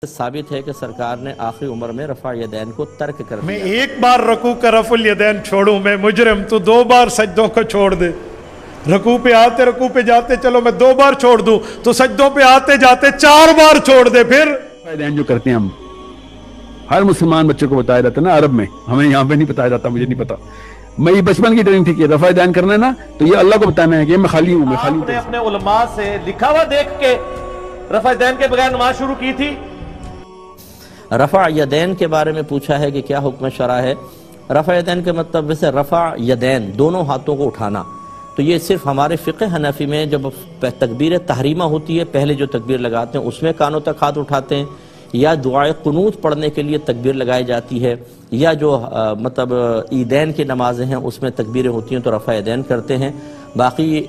ثابت ہے کہ سرکار نے آخری عمر میں رفع یدین کو ترک کر دیا۔ میں ایک بار رکوع کا رفع الیدین چھوڑوں میں مجرم، تو دو بار سجدوں کو چھوڑ دے۔ رکوع پہ آتے رکوع پہ جاتے چلو میں دو بار چھوڑ دوں، تو سجدوں پہ آتے جاتے 4 بار چھوڑ دے۔ پھر رفع یدین جو کرتے ہیں ہم ہر مسلمان بچے کو بتایا جاتا ہے نا عرب میں، ہمیں یہاں پہ نہیں بتایا جاتا، مجھے نہیں پتا، میری بچپن کی ٹریننگ تھی کہ رفع یدین کرنا ہے نا تو یہ اللہ کو بتانا ہے کہ میں خالی ہوں، میں خالی ہوں۔ آپ نے اپنے علماء سے لکھا ہوا دیکھ کے رفع یدین کے بغیر نماز شروع کی تھی؟ رفع یدین کے بارے میں پوچھا ہے کہ کیا حکم شرع ہے۔ رفع یدین کے مطلب ویسے رفع یدین دونوں ہاتھوں کو اٹھانا، تو یہ صرف ہمارے فقہ حنفی میں جب تکبیر تحریمہ ہوتی ہے پہلے جو تکبیر لگاتے ہیں اس میں کانوں تک ہاتھ اٹھاتے ہیں، یا دعائے قنوت پڑھنے کے لیے تکبیر لگائی جاتی ہے، یا جو مطلب عیدین کی نمازیں ہیں اس میں تکبیریں ہوتی ہیں تو رفع یدین کرتے ہیں۔ باقی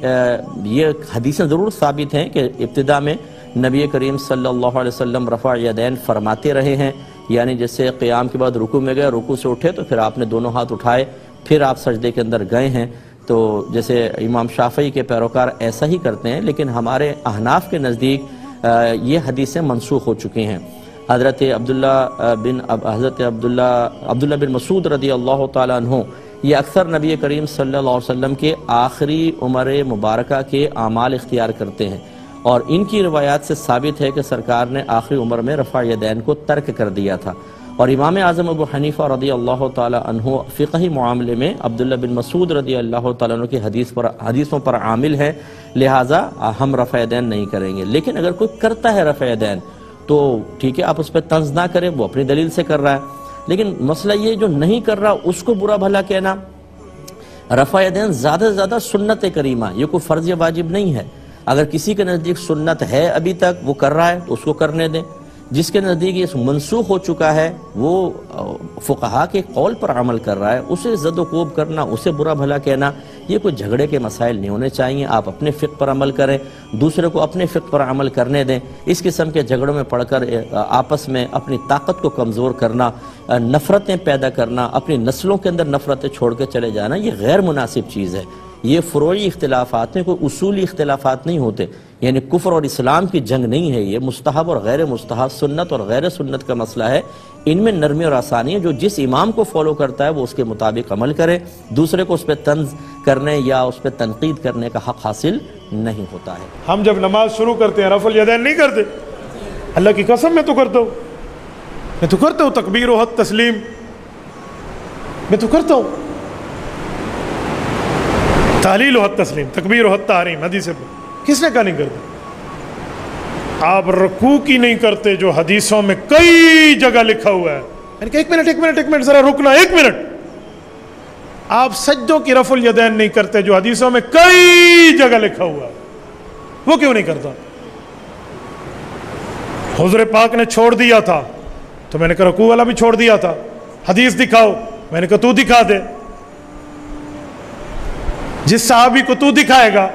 یہ حدیثیں ضرور ثابت ہیں کہ ابتدا میں نبی کریم صلی اللہ علیہ وسلم رفع یدین فرماتے رہے ہیں، یعنی جیسے قیام کے بعد رکوع میں گئے، رکوع سے اٹھے تو پھر آپ نے دونوں ہاتھ اٹھائے، پھر آپ سجدے کے اندر گئے ہیں، تو جیسے امام شافعی کے پیروکار ایسا ہی کرتے ہیں، لیکن ہمارے احناف کے نزدیک یہ حدیثیں منسوخ ہو چکی ہیں۔ حضرت عبداللہ بن مسعود رضی اللہ تعالیٰ عنہ یہ اکثر نبی کریم صلی اللہ علیہ وسلم کے آخری عمر مبارکہ کے اعمال اختیار کرتے ہیں، اور ان کی روایات سے ثابت ہے کہ سرکار نے آخری عمر میں رفع یدین کو ترک کر دیا تھا۔ اور امام اعظم ابو حنیفہ رضی اللہ تعالیٰ عنہ فقہی معاملے میں عبداللہ بن مسعود رضی اللہ تعالیٰ عنہ کی حدیثوں پر عامل ہے، لہٰذا ہم رفع یدین نہیں کریں گے۔ لیکن اگر کوئی کرتا ہے رفع یدین تو ٹھیک ہے، آپ اس پہ طنز نہ کریں، وہ اپنی دلیل سے کر رہا ہے، لیکن مسئلہ یہ جو نہیں کر رہا اس کو برا بھلا کہنا۔ رفع یدین زیادہ سے زیادہ سنت کریمہ، یہ کوئی فرض یا واجب نہیں ہے۔ اگر کسی کے نزدیک سنت ہے ابھی تک وہ کر رہا ہے تو اس کو کرنے دیں، جس کے نزدیک یہ منسوخ ہو چکا ہے وہ فقہا کے قول پر عمل کر رہا ہے، اسے زد و کوب کرنا، اسے برا بھلا کہنا، یہ کوئی جھگڑے کے مسائل نہیں ہونے چاہیے۔ آپ اپنے فقہ پر عمل کریں، دوسرے کو اپنے فقہ پر عمل کرنے دیں۔ اس قسم کے جھگڑوں میں پڑھ کر آپس میں اپنی طاقت کو کمزور کرنا، نفرتیں پیدا کرنا، اپنی نسلوں کے اندر نفرتیں چھوڑ کے چلے جانا، یہ غیر مناسب چیز ہے۔ یہ فروعی اختلافات ہیں، کوئی اصولی اختلافات نہیں ہوتے، یعنی کفر اور اسلام کی جنگ نہیں ہے، یہ مستحب اور غیر مستحب، سنت اور غیر سنت کا مسئلہ ہے۔ ان میں نرمی اور آسانی ہے، جو جس امام کو فالو کرتا ہے وہ اس کے مطابق عمل کرے، دوسرے کو اس پہ طنز کرنے یا اس پہ تنقید کرنے کا حق حاصل نہیں ہوتا ہے۔ ہم جب نماز شروع کرتے ہیں رفع الیدین نہیں کرتے، اللہ کی قسم میں تو کرتا ہوں، میں تو کرتا ہوں تکبیر و حد تسلیم، میں تو کرتا ہوں تحلیل و حد تسلیم، تکبیر و حد تحریم، حدیث پہ کس نے کہا نہیں کرتا؟ آپ رکوع کی نہیں کرتے جو حدیثوں میں کئی جگہ لکھا ہوا ہے۔ میں نے کہا ایک منٹ ذرا رکنا، 1 منٹ۔ آپ سجدوں کی رفع الیدین نہیں کرتے جو حدیثوں میں کئی جگہ لکھا ہوا ہے، وہ کیوں نہیں کرتا؟ حضور پاک نے چھوڑ دیا تھا تو میں نے کہا رکوع والا بھی چھوڑ دیا تھا، حدیث دکھاؤ، میں نے کہا تو دکھا دے، جس صحابی کو تو دکھائے گا،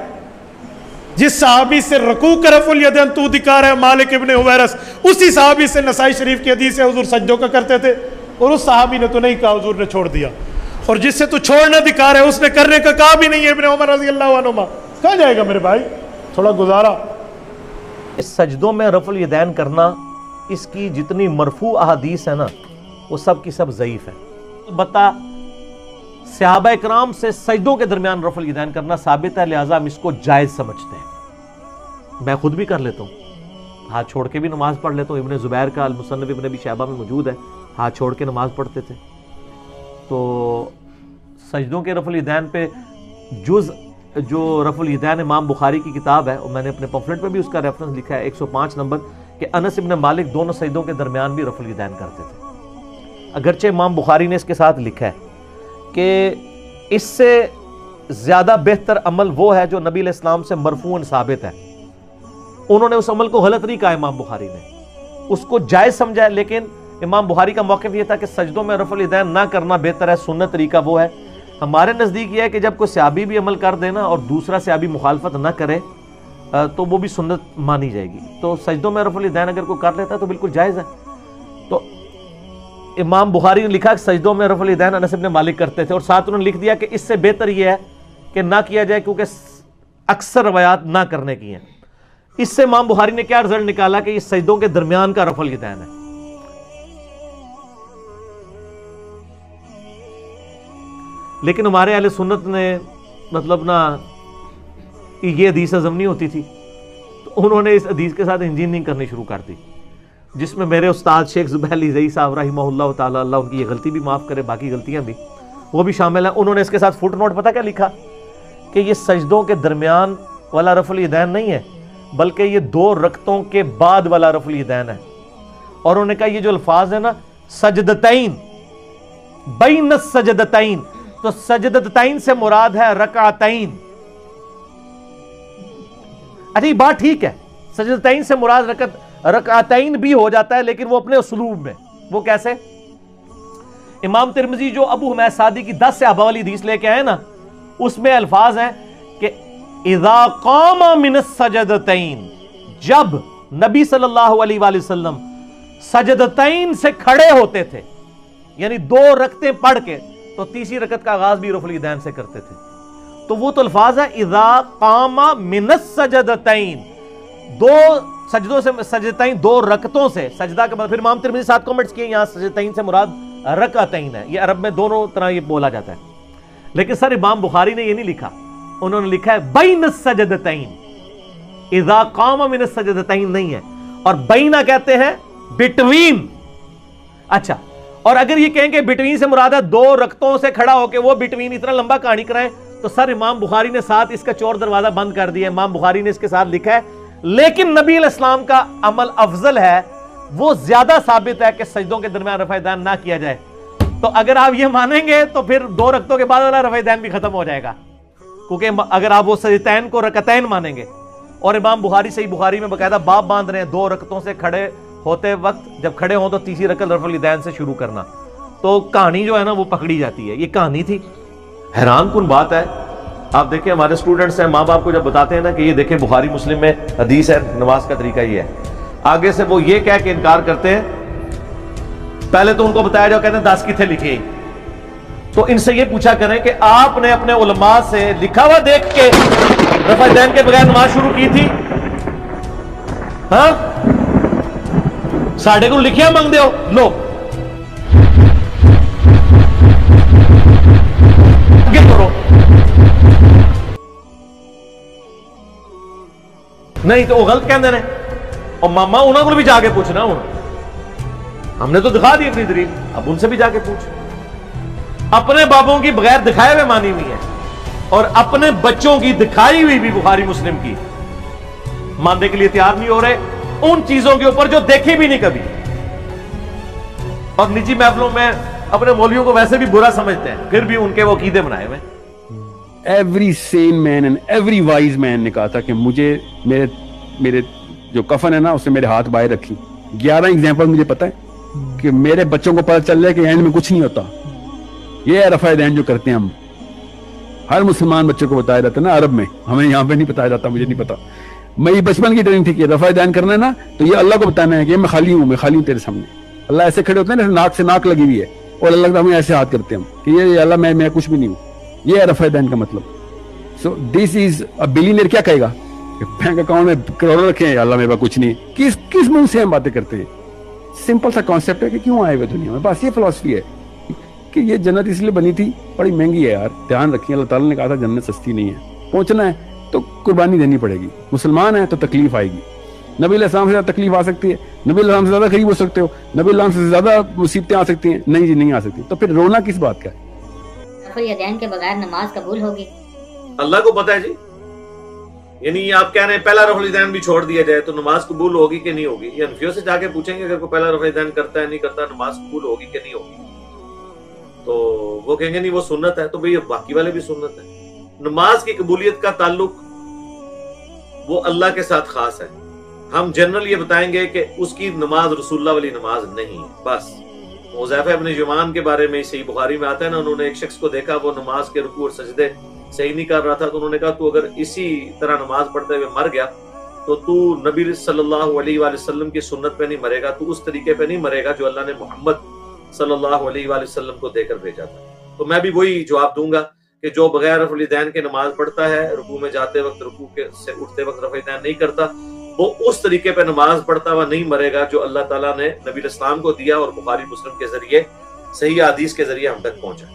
جس صحابی سے رکوع کا رفع الیدین تو دکھا رہا ہے مالک ابن حویرث، اسی صحابی سے نسائی شریف کی حدیث ہے حضور سجدوں کا کرتے تھے، اور اس صحابی نے تو نہیں کہا حضور نے چھوڑ دیا، اور جس سے تو چھوڑنا دکھا رہے اس نے کرنے کا کہا بھی نہیں ہے، ابن عمر رضی اللہ عنہما۔ کہاں جائے گا میرے بھائی، تھوڑا گزارا۔ اس سجدوں میں رفع الیدین کرنا، اس کی جتنی مرفوع احادیث ہے نا وہ سب کی سب ضعیف ہے۔ البتہ صحابہ اکرام سے سجدوں کے درمیان رفع الیدین کرنا ثابت ہے، لہٰذا ہم اس کو جائز سمجھتے ہیں۔ میں خود بھی کر لیتا ہوں، ہاتھ چھوڑ کے بھی نماز پڑھ لیتا ہوں۔ ابن زبیر کا المصنف ابن ابی شیبہ میں موجود ہے، ہاتھ چھوڑ کے نماز پڑھتے تھے۔ تو سجدوں کے رفع الیدین پہ جز جو رفع الیدین امام بخاری کی کتاب ہے، اور میں نے اپنے پمفلٹ میں بھی اس کا ریفرنس لکھا ہے 105 نمبر، کہ انس ابن مالک دونوں سجدوں کے درمیان بھی رفع الیدین کرتے تھے۔ اگرچہ امام بخاری نے اس کے ساتھ لکھا ہے کہ اس سے زیادہ بہتر عمل وہ ہے جو نبی علیہ السلام سے مرفوعاً ثابت ہے۔ انہوں نے اس عمل کو غلط نہیں کہا، امام بخاری نے اس کو جائز سمجھا ہے، لیکن امام بخاری کا موقف یہ تھا کہ سجدوں میں رفع الیدین نہ کرنا بہتر ہے، سنت طریقہ وہ ہے۔ ہمارے نزدیک یہ ہے کہ جب کوئی صحابی بھی عمل کر دینا اور دوسرا صحابی مخالفت نہ کرے تو وہ بھی سنت مانی جائے گی۔ تو سجدوں میں رفع الیدین اگر کوئی کر لیتا ہے تو بالکل جائز ہے۔ تو امام بخاری نے لکھا کہ سجدوں میں رفع الیدین انس ابن مالک کرتے تھے، اور ساتھ انہوں نے لکھ دیا کہ اس سے بہتر یہ ہے کہ نہ کیا جائے، کیونکہ اکثر روایات نہ کرنے کی ہیں۔ اس سے امام بخاری نے کیا رزلٹ نکالا کہ یہ سجدوں کے درمیان کا رفع الیدین ہے. لیکن ہمارے اہل سنت نے مطلب نا یہ حدیث ہضم نہیں ہوتی تھی تو انہوں نے اس حدیث کے ساتھ انجینئرنگ کرنی شروع کر دی، جس میں میرے استاد شیخ زبیح علی زئی صاحب رحمہ اللہ تعالی، اللہ ان کی یہ غلطی بھی معاف کرے، باقی غلطیاں بھی وہ بھی شامل ہیں. انہوں نے اس کے ساتھ فٹ نوٹ پتہ کیا لکھا کہ یہ سجدوں کے درمیان والا رفع الیدین نہیں ہے بلکہ یہ 2 رکعتوں کے بعد والا رفع الیدین ہے. اور انہوں نے کہا یہ جو الفاظ ہے نا سجدتین بین السجدتین، تو سجدتین سے مراد ہے رکعتین. اچھا یہ بات ٹھیک ہے، سجدتین سے مراد رکعتین بھی ہو جاتا ہے لیکن وہ اپنے اسلوب میں. وہ کیسے؟ امام ترمذی جو ابو حمید سعدی کی 10 صحابہ والی حدیث لے کے آئے نا، اس میں الفاظ ہیں کہ اذا قام من السجدتین، جب نبی صلی اللہ علیہ وآلہ وسلم سجدتین سے کھڑے ہوتے تھے، یعنی 2 رکعتیں پڑھ کے، تو تیسری رکعت کا آغاز بھی رفع الیدین سے کرتے تھے. تو وہ تو الفاظ ہے اذا قام من السجدتین، 2 سجدوں سے، سجدتین 2 رکعتوں سے، سجدہ کے بعد. پھر امام ترمذی 7 کمنٹس کیے، یہاں سجدتین سے مراد رکعتین ہے. یہ عرب میں دونوں طرح یہ بولا جاتا ہے. لیکن سر امام بخاری نے یہ نہیں لکھا، انہوں نے لکھا ہے بین السجدتین، اذا قام من السجدتین نہیں ہے. اور بینا کہتے ہیں بٹوین. اچھا، اور اگر یہ کہیں کہ بٹوین سے مراد ہے 2 رکعتوں سے کھڑا ہو کے وہ بٹوین اتنا لمبا کہانی کرائیں، تو سر امام بخاری نے ساتھ اس کا چور دروازہ بند کر دیا. امام بخاری نے اس کے ساتھ لکھا ہے لیکن نبی علیہ السلام کا عمل افضل ہے، وہ زیادہ ثابت ہے کہ سجدوں کے درمیان رفع الیدین نہ کیا جائے. تو اگر آپ یہ مانیں گے تو پھر 2 رکعتوں کے بعد والا رفع الیدین بھی ختم ہو جائے گا، کیونکہ اگر آپ وہ سجدتین کو رکعتین مانیں گے. اور امام بخاری صحیح بخاری میں باقاعدہ باب باندھ رہے ہیں 2 رکعتوں سے کھڑے ہوتے وقت، جب کھڑے ہوں تو تیسری رکعت رفع الیدین سے شروع کرنا. تو کہانی جو ہے نا وہ پکڑی جاتی ہے. یہ کہانی تھی، حیران کن بات ہے. آپ دیکھیں ہمارے اسٹوڈنٹس ہیں، ماں باپ کو جب بتاتے ہیں نا کہ یہ دیکھیں بخاری مسلم میں حدیث ہے نماز کا طریقہ یہ ہے، آگے سے وہ یہ کہہ کے انکار کرتے ہیں. پہلے تو ان کو بتایا جاؤ، کہتے ہیں 10 کتنے لکھے. تو ان سے یہ پوچھا کریں کہ آپ نے اپنے علماء سے لکھا ہوا دیکھ کے رفع الیدین کے بغیر نماز شروع کی تھی؟ ہاں ساڑھے کو لکھیا مانگ دے ہو لو کرو. نہیں تو وہ غلط کہندے نے. اور ماما انہوں کو بھی جا کے پوچھنا، ہم نے تو دکھا دی اپنی دلیل، اب ان سے بھی جا کے پوچھ. اپنے بابوں کی بغیر دکھائے ہوئے مانی ہوئی ہے اور اپنے بچوں کی دکھائی ہوئی بھی بخاری مسلم کی ماننے کے لیے تیار نہیں ہو رہے ان چیزوں کے اوپر جو دیکھے بھی نہیں کبھی. اور نجی محفلوں میں اپنے مولویوں کو ویسے بھی برا سمجھتے ہیں، پھر بھی ان کے وہ عقیدے بنائے ہوئے. Every sane man and every wise man نے کہا تھا کہ مجھے میرے جو کفن ہے نا اس نے میرے ہاتھ باہر رکھی. 11 ایگزامپل مجھے پتا ہے کہ میرے بچوں کو پتہ چل جائے کہ اینڈ میں کچھ نہیں ہوتا. یہ ہے رفع الیدین جو کرتے ہیں ہم. ہر مسلمان بچوں کو بتایا جاتا ہے نا عرب میں، ہمیں یہاں پہ نہیں بتایا جاتا، مجھے نہیں پتا. میں یہ بچپن کی ٹریننگ تھی کہ رفع الیدین کرنا ہے نا تو یہ اللہ کو بتانا ہے کہ میں خالی ہوں تیرے سامنے. اللہ ایسے کھڑے ہوتے ہیں نا، ناک سے ناک لگی ہوئی ہے اور اللہ کا ہمیں ایسے ہاتھ کرتے ہیں ہم کہ یہ اللہ میں کچھ بھی نہیں ہوں. یہ ہے رفع الیدین کا مطلب. سو دس از اے بلینئر. کیا کہے گا کہ بینک اکاؤنٹ میں کروڑوں رکھے ہیں، اللہ میرے پاس کچھ نہیں. کس منہ سے ہم باتیں کرتے ہیں؟ سمپل سا کانسیپٹ ہے کہ کیوں آئے ہوئے دنیا میں، بس یہ فلسفی ہے کہ یہ جنت اس لیے بنی تھی، بڑی مہنگی ہے یار. دھیان رکھیں، اللہ تعالیٰ نے کہا تھا جنت سستی نہیں ہے، پہنچنا ہے تو قربانی دینی پڑے گی. مسلمان ہیں تو تکلیف آئے گی. نبی علیہ السلام سے زیادہ تکلیف آ سکتی ہے، نبی علیہ السلام سے زیادہ قریب ہو سکتے ہو، نبی علیہ السلام سے زیادہ مصیبتیں آ سکتی ہیں. نہیں جی نہیں آ سکتی. تو پھر رونا کس بات کا ہے؟ رفع الیدین کے بغیر نماز قبول ہوگی؟ اللہ کو پتہ ہے جی. یعنی آپ کہہ رہے ہیں پہلا رفع الیدین بھی چھوڑ دیا جائے تو نماز قبول ہوگی کہ نہیں ہوگی؟ یہ انفیوں سے جا کے پوچھیں گے اگر کوئی پہلا رفع الیدین کرتا ہے نہیں کرتا نماز قبول ہوگی کہ نہیں ہوگی؟ تو وہ کہیں گے نہیں وہ سنت ہے. تو بھئی باقی والے بھی سنت ہے. نماز کی قبولیت کا تعلق وہ اللہ کے ساتھ خاص ہے. ہم جنرل یہ بتائیں گے کہ اس کی نماز رسول اللہ والی نماز نہیں ہے بس. حذیفہ ابن یمان کے بارے میں صحیح بخاری میں آتا ہے نا، انہوں نے ایک شخص کو دیکھا وہ نماز کے رکوع اور سجدے صحیح نہیں کر رہا تھا، تو انہوں نے کہا تو اگر اسی طرح نماز پڑھتے ہوئے مر گیا تو نبی صلی اللہ علیہ وآلہ وسلم کی سنت پہ نہیں مرے گا، تو اس طریقے پہ نہیں مرے گا جو اللہ نے محمد صلی اللہ علیہ وآلہ وسلم کو دے کر بھیجا تھا. تو میں بھی وہی جواب دوں گا کہ جو بغیر رفع الیدین کے نماز پڑھتا ہے، رکوع میں جاتے وقت رکوع سے اٹھتے وقت رفع الیدین نہیں کرتا، وہ اس طریقے پہ نماز پڑھتا ہوا نہیں مرے گا جو اللہ تعالیٰ نے نبی الاسلام کو دیا اور بخاری مسلم کے ذریعے صحیح حدیث کے ذریعے ہم تک پہنچا۔